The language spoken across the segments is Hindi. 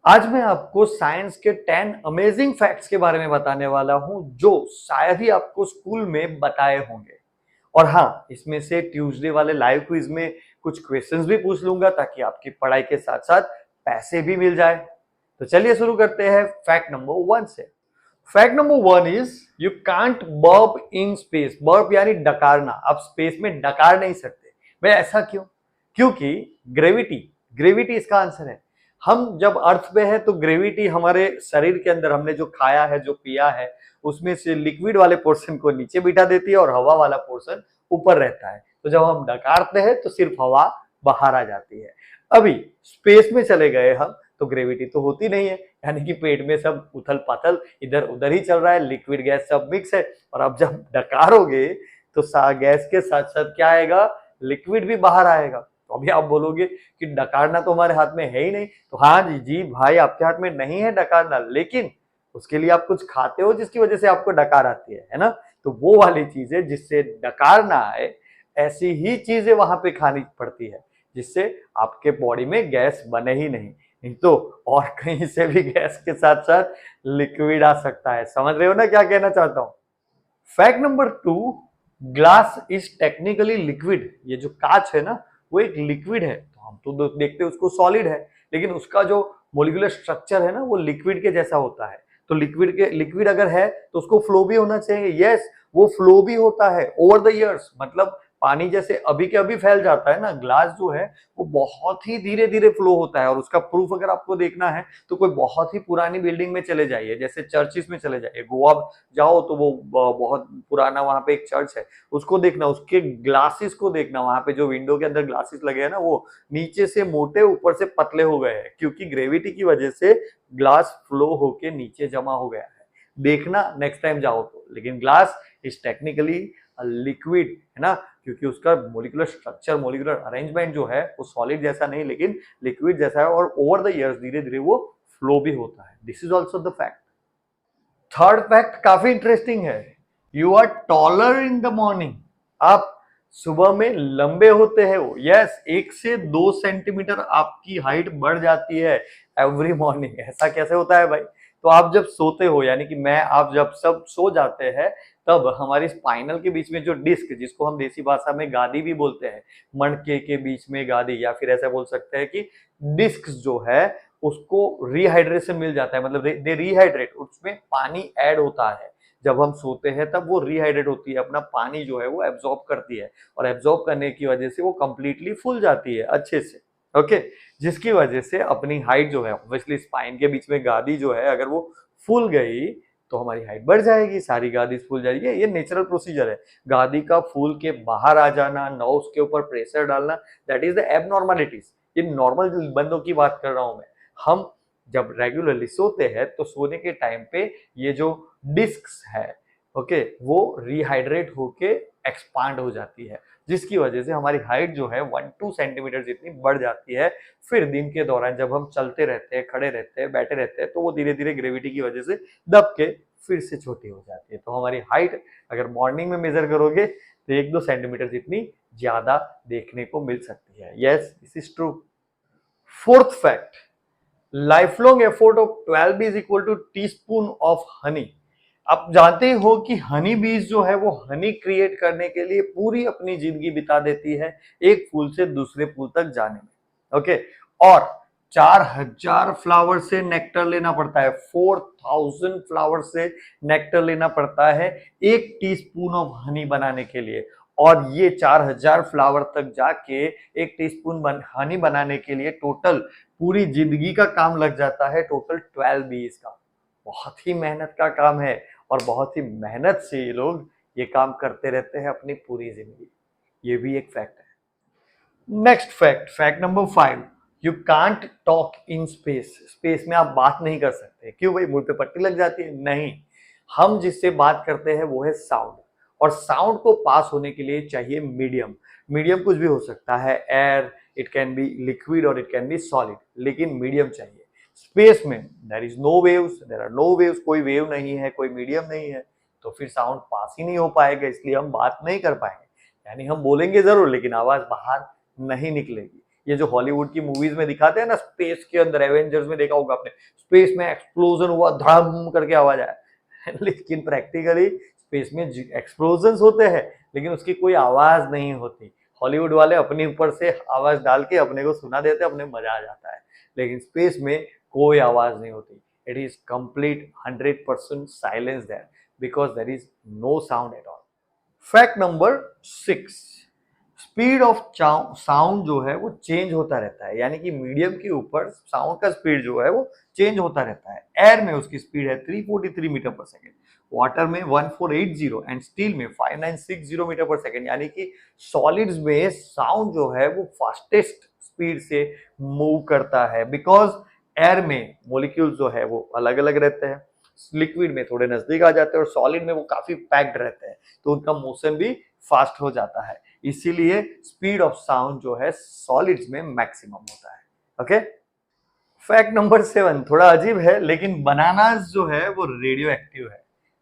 आज मैं आपको साइंस के 10 अमेजिंग फैक्ट्स के बारे में बताने वाला हूं जो शायद ही आपको स्कूल में बताए होंगे। और हाँ, इसमें से ट्यूसडे वाले लाइव क्विज में कुछ क्वेश्चंस भी पूछ लूंगा ताकि आपकी पढ़ाई के साथ साथ पैसे भी मिल जाए। तो चलिए शुरू करते हैं फैक्ट नंबर 1 से। Fact number 1 is you can't burp in space. Burp यानी डकारना। आप स्पेस में डकार नहीं सकते। भाई ऐसा क्यों? क्योंकि ग्रेविटी ग्रेविटी इसका आंसर है। हम जब अर्थ पे है तो ग्रेविटी हमारे शरीर के अंदर हमने जो खाया है, जो पिया है, उसमें से लिक्विड वाले पोर्शन को नीचे बिठा देती है और हवा वाला पोर्शन ऊपर रहता है। तो जब हम डकारते हैं तो सिर्फ हवा बाहर आ जाती है। अभी स्पेस में चले गए हम तो ग्रेविटी तो होती नहीं है, यानी कि पेट में सब उथल पाथल इधर उधर ही चल रहा है, लिक्विड गैस सब मिक्स है। और अब जब डकारोगे तो गैस के साथ साथ क्या आएगा? लिक्विड भी बाहर आएगा। तो अभी आप बोलोगे कि डकारना तो हमारे हाथ में है ही नहीं। तो हाँ जी जी भाई, आपके हाथ में नहीं है डकारना, लेकिन उसके लिए आप कुछ खाते हो जिसकी वजह से आपको डकार आती है ना? तो वो वाली चीजें जिससे डकार ना आए, ऐसी ही चीजें वहां पे खानी पड़ती है जिससे आपके बॉडी में गैस बने ही नहीं तो और कहीं से भी गैस के साथ साथ लिक्विड आ सकता है। समझ रहे हो ना क्या कहना चाहता हूं? Fact number 2, glass is technically liquid. ये जो कांच है ना, वो एक लिक्विड है। तो हम तो देखते हैं उसको सॉलिड है, लेकिन उसका जो मोलिकुलर स्ट्रक्चर है ना, वो लिक्विड के जैसा होता है। तो लिक्विड अगर है तो उसको फ्लो भी होना चाहिए। यस, वो फ्लो भी होता है ओवर द इयर्स। मतलब पानी जैसे अभी के अभी फैल जाता है ना, ग्लास जो है वो बहुत ही धीरे धीरे फ्लो होता है। और उसका प्रूफ अगर आपको देखना है तो कोई बहुत ही पुरानी बिल्डिंग में चले जाइए, जैसे चर्चिस में चले जाइए, गोवा जाओ तो वो बहुत पुराना वहां पे एक चर्च है, उसको देखना, उसके ग्लासेस को देखना। वहां पे जो विंडो के अंदर ग्लासेस लगे हैं ना, वो नीचे से मोटे ऊपर से पतले हो गए हैं, क्योंकि ग्रेविटी की वजह से ग्लास फ्लो होके नीचे जमा हो गया है। देखना नेक्स्ट टाइम जाओ तो। लेकिन ग्लास इज टेक्निकली लिक्विड, है ना? क्योंकि उसका मोलिकुलर स्ट्रक्चर, मोलिकुलर अरेंजमेंट जो है वो सॉलिड जैसा नहीं लेकिन लिक्विड जैसा है, और ओवर द ईयर्स धीरे धीरे वो फ्लो भी होता है। This is also the fact. Third fact काफी इंटरेस्टिंग है। You are taller in the morning. आप सुबह में लंबे होते हैं हो। यस, 1 से 2 सेंटीमीटर आपकी हाइट बढ़ जाती है एवरी मॉर्निंग। ऐसा कैसे होता है भाई? तो आप जब सोते हो, यानी कि आप जब सब सो जाते हैं, तब हमारी स्पाइनल के बीच में जो डिस्क, जिसको हम देसी भाषा में गादी भी बोलते हैं, मणके के बीच में गादी, या फिर ऐसा बोल सकते हैं कि डिस्क जो है उसको रिहाइड्रेशन मिल जाता है। मतलब दे रिहाइड्रेट, उसमें पानी ऐड होता है। जब हम सोते हैं तब वो रिहाइड्रेट होती है, अपना पानी जो है वो एब्जॉर्ब करती है, और एब्जॉर्ब करने की वजह से वो कंप्लीटली फूल जाती है अच्छे से। ओके, जिसकी वजह से अपनी हाइट जो है, ऑब्वियसली स्पाइन के बीच में गादी जो है अगर वो फूल गई तो हमारी हाइट बढ़ जाएगी, सारी गादी फूल जाएगी। ये नेचुरल प्रोसीजर है। गादी का फूल के बाहर आ जाना, न उसके ऊपर प्रेशर डालना, दैट इज द एबनॉर्मलिटीज। ये नॉर्मल बंदों की बात कर रहा हूं मैं। हम जब रेगुलरली सोते हैं तो सोने के टाइम पे ये जो डिस्क्स है, ओके, वो रिहाइड्रेट होके एक्सपांड हो जाती है, जिसकी वजह से हमारी हाइट जो है 1-2 सेंटीमीटर जितनी बढ़ जाती है। फिर दिन के दौरान जब हम चलते रहते हैं, खड़े रहते हैं, बैठे रहते हैं, तो वो धीरे धीरे ग्रेविटी की वजह से दब के फिर से छोटी हो जाती है। तो हमारी हाइट अगर मॉर्निंग में मेजर करोगे तो 1-2 सेंटीमीटर जितनी ज्यादा देखने को मिल सकती है। Yes, this is true. Fourth fact, life long effort of 12 bee is equal to teaspoon of honey. आप जानते ही हो कि हनी बीज जो है वो हनी क्रिएट करने के लिए पूरी अपनी जिंदगी बिता देती है एक फूल से दूसरे फूल तक जाने में। ओके, और 4000 फ्लावर से नेक्टर लेना पड़ता है। 4000 फ्लावर से नेक्टर लेना पड़ता है 1 टीस्पून ऑफ हनी बनाने के लिए। और ये 4000 फ्लावर तक जाके 1 टीस्पून हनी बनाने के लिए टोटल पूरी जिंदगी का काम लग जाता है, टोटल 12 बीज का। बहुत ही मेहनत का काम है, और बहुत ही मेहनत से ये लोग ये काम करते रहते हैं अपनी पूरी जिंदगी। ये भी एक फैक्ट है। Next fact, fact number 5, you can't talk in space. Space में आप बात नहीं कर सकते। क्यों भाई, मुंह पे पट्टी लग जाती है? नहीं, हम जिससे बात करते हैं वो है साउंड। और साउंड को पास होने के लिए चाहिए मीडियम। मीडियम कुछ भी हो सकता है, air, it can be liquid और इट कैन बी सॉलिड, लेकिन मीडियम चाहिए। स्पेस में there is no waves, there are no waves, कोई वेव नहीं है, कोई मीडियम नहीं है, तो फिर साउंड पास ही नहीं हो पाएगा, इसलिए हम बात नहीं कर पाएंगे। यानी हम बोलेंगे जरूर लेकिन आवाज बाहर नहीं निकलेगी। ये जो हॉलीवुड की मूवीज में दिखाते हैं ना, स्पेस के अंदर, एवेंजर्स में देखा होगा आपने, स्पेस में एक्सप्लोजन हुआ, धड़ाम करके आवाज आया लेकिन प्रैक्टिकली स्पेस में एक्सप्लोजन होते हैं लेकिन उसकी कोई आवाज नहीं होती। हॉलीवुड वाले अपने ऊपर से आवाज डाल के अपने को सुना देते, अपने मजा आ जाता है, लेकिन स्पेस में कोई आवाज नहीं होती। It is complete 100% silence there, because there is no sound at all. Fact number 6, speed of sound जो है वो चेंज होता रहता है, यानी कि मीडियम के ऊपर साउंड का स्पीड जो है वो चेंज होता रहता है। एयर में उसकी स्पीड है 343 मीटर पर सेकेंड, वाटर में 1480 एंड स्टील में 5960 मीटर पर सेकेंड, यानी कि सॉलिड्स में साउंड जो है वो फास्टेस्ट स्पीड से मूव करता है, बिकॉज एयर में मोलिक्यूल्स जो है वो अलग अलग रहते हैं, लिक्विड में थोड़े नजदीक आ जाते हैं और सॉलिड में वो काफी पैक्ड रहते हैं, तो उनका मोशन भी फास्ट हो जाता है, इसीलिए स्पीड ऑफ साउंड जो है सॉलिड्स में मैक्सिमम होता है। ओके, फैक्ट नंबर 7 थोड़ा अजीब है, लेकिन बनानास जो है वो रेडियो एक्टिव है।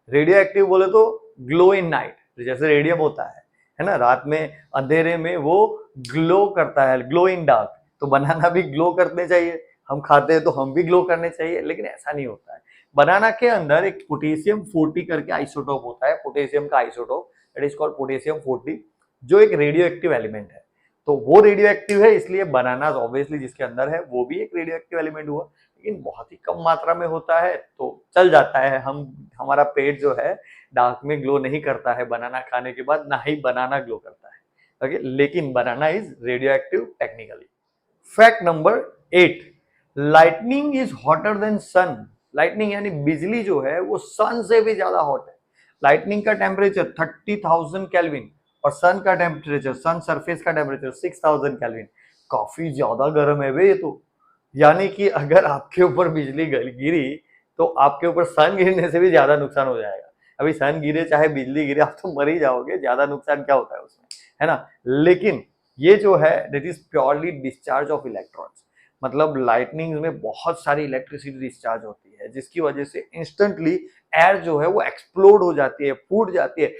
रेडियो एक्टिव बोले तो ग्लो इन नाइट, जैसे रेडियम होता है ना, रात में अंधेरे में वो ग्लो करता है, ग्लो इन डार्क, तो बनाना भी ग्लो करने चाहिए, हम खाते हैं तो हम भी ग्लो करने चाहिए, लेकिन ऐसा नहीं होता है। बनाना के अंदर एक पोटेशियम 40 करके आइसोटोप होता है, पोटेशियम का isotope, it is called potassium 40, जो एक रेडियो एक्टिव एलिमेंट है। तो वो रेडियो एक्टिव है, इसलिए बनाना ऑब्वियसली जिसके अंदर है वो भी एक रेडियो एक्टिव एलिमेंट हुआ, लेकिन बहुत ही कम मात्रा में होता है तो चल जाता है। हमारा पेट जो है डार्क में ग्लो नहीं करता है बनाना खाने के बाद, ना ही बनाना ग्लो करता है। ओके, लेकिन banana is radioactive technically. Fact number 8, lightning is hotter than sun. Lightning यानी बिजली जो है वो सन से भी ज्यादा हॉट है। लाइटनिंग का टेम्परेचर 30,000 केल्विन और सन का टेम्परेचर, सन सरफेस का टेम्परेचर 6,000 केल्विन, काफी ज्यादा गर्म है वे ये तो। यानी कि अगर आपके ऊपर बिजली गिरी तो आपके ऊपर सन गिरने से भी ज्यादा नुकसान हो जाएगा। अभी सन गिरे चाहे बिजली गिरे आप तो मर ही जाओगे, ज्यादा नुकसान क्या होता है उसमें, है ना। लेकिन ये जो है that is purely discharge of electrons, मतलब लाइटनिंग में बहुत सारी इलेक्ट्रिसिटी डिस्चार्ज होती है, जिसकी वजह से इंस्टेंटली एयर जो है वो एक्सप्लोड हो जाती है, फूट जाती है।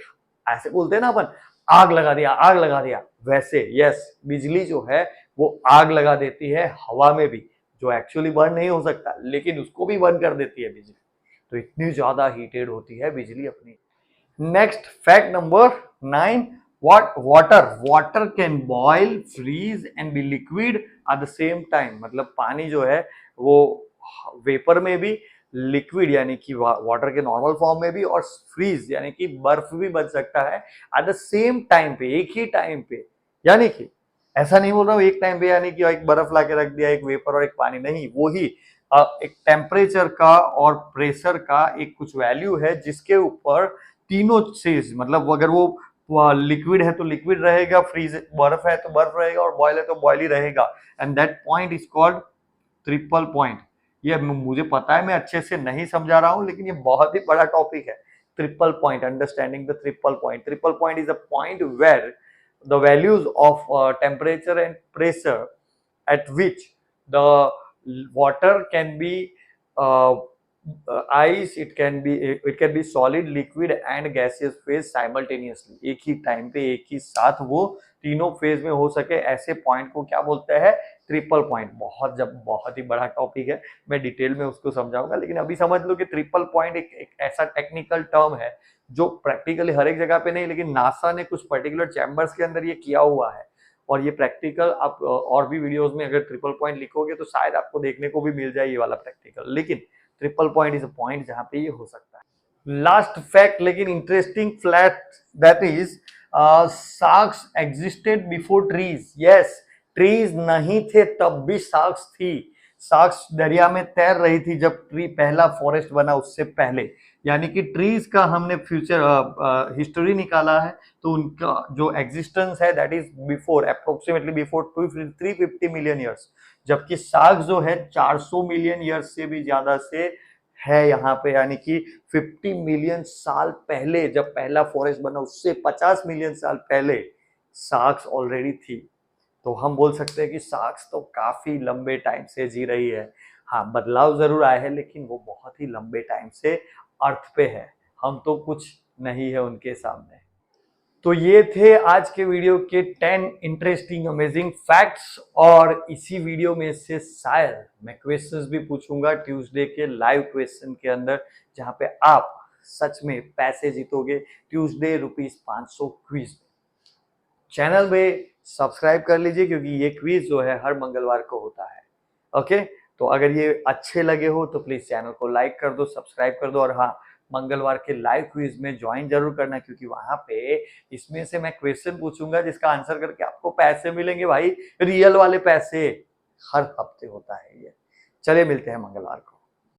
ऐसे बोलते हैं ना अपन, आग लगा दिया, आग लगा दिया, वैसे यस, बिजली जो है वो आग लगा देती है हवा में भी, जो एक्चुअली बर्न नहीं हो सकता, लेकिन उसको भी बर्न कर देती है बिजली। तो इतनी ज्यादा हीटेड होती है बिजली अपनी। Next fact number 9, water can boil, freeze and be liquid at the same time, मतलब पानी जो है वो वेपर में भी, लिक्विड यानी कि वाटर के नॉर्मल फॉर्म में भी, और फ्रीज यानी कि बर्फ भी बन सकता है एट द सेम टाइम पे, एक ही टाइम पे। यानी कि ऐसा नहीं बोल रहा हूँ एक टाइम पे यानी कि एक बर्फ ला के रख दिया, एक वेपर और एक पानी, नहीं, वो ही एक टेम्परेचर का और प्रेशर का एक कुछ वैल्यू है जिसके ऊपर तीनों चीज, मतलब अगर वो लिक्विड है तो लिक्विड रहेगा, फ्रीज बर्फ है तो बर्फ रहेगा, और बॉयल है तो बॉयल ही रहेगा, and that point is called triple point. ये मुझे पता है मैं अच्छे से नहीं समझा रहा हूं, लेकिन ये बहुत ही बड़ा टॉपिक है। Triple point, understanding the triple point. Triple point is a point where the values of temperature and pressure at which the water can be uh, ice, it can be solid, liquid and gaseous phase simultaneously, एक ही टाइम पे एक ही साथ वो तीनों फेज में हो सके, ऐसे पॉइंट को क्या बोलते हैं, ट्रिपल पॉइंट। बहुत ही बड़ा टॉपिक है, मैं डिटेल में उसको समझाऊंगा, लेकिन अभी समझ लो कि ट्रिपल पॉइंट एक ऐसा टेक्निकल टर्म है जो प्रैक्टिकली हर एक जगह पे नहीं, लेकिन नासा ने कुछ पर्टिकुलर चैम्बर्स के अंदर ये किया हुआ है, और ये प्रैक्टिकल आप और भी वीडियोस में अगर ट्रिपल पॉइंट लिखोगे तो शायद आपको देखने को भी मिल जाए ये वाला प्रैक्टिकल, लेकिन triple point is a point जहां पे ये हो सकता है। लास्ट फैक्ट लेकिन interesting fact, that is sharks existed before trees. Yes, trees नहीं थे तब भी शार्क्स थी। शार्क्स दरिया में तैर रही थी जब ट्री पहला फॉरेस्ट बना, उससे पहले, यानी कि ट्रीज का हमने फ्यूचर हिस्ट्री निकाला है, तो उनका जो एग्जिस्टेंस है that is before, approximately before 350 million years, जबकि शार्क जो है 400 मिलियन ईयर्स से भी ज्यादा से है यहाँ पे, यानी कि 50 मिलियन साल पहले जब पहला फॉरेस्ट बना, उससे 50 मिलियन साल पहले शार्क्स ऑलरेडी थी। तो हम बोल सकते हैं कि शार्क्स तो काफी लंबे टाइम से जी रही है। हाँ, बदलाव जरूर आए हैं, लेकिन वो बहुत ही लंबे टाइम से अर्थ पे है, हम तो कुछ नहीं है उनके सामने। तो ये थे आज के वीडियो के 10 इंटरेस्टिंग अमेजिंग फैक्ट्स, और इसी वीडियो में से शायद मैं क्वेश्चंस भी पूछूंगा ट्यूसडे के लाइव क्वेश्चन के अंदर, जहां पे आप सच में पैसे जीतोगे ट्यूसडे ₹500 क्विज। चैनल में सब्सक्राइब कर लीजिए क्योंकि ये क्विज जो है हर मंगलवार को होता है। ओके, तो अगर ये अच्छे लगे हो तो प्लीज चैनल को लाइक कर दो, सब्सक्राइब कर दो, और हाँ, मंगलवार के लाइव क्विज में ज्वाइन जरूर करना, क्योंकि वहां पे इसमें से मैं क्वेश्चन पूछूंगा जिसका आंसर करके आपको पैसे मिलेंगे भाई, रियल वाले पैसे। हर हफ्ते होता है ये। चलिए मिलते हैं मंगलवार को।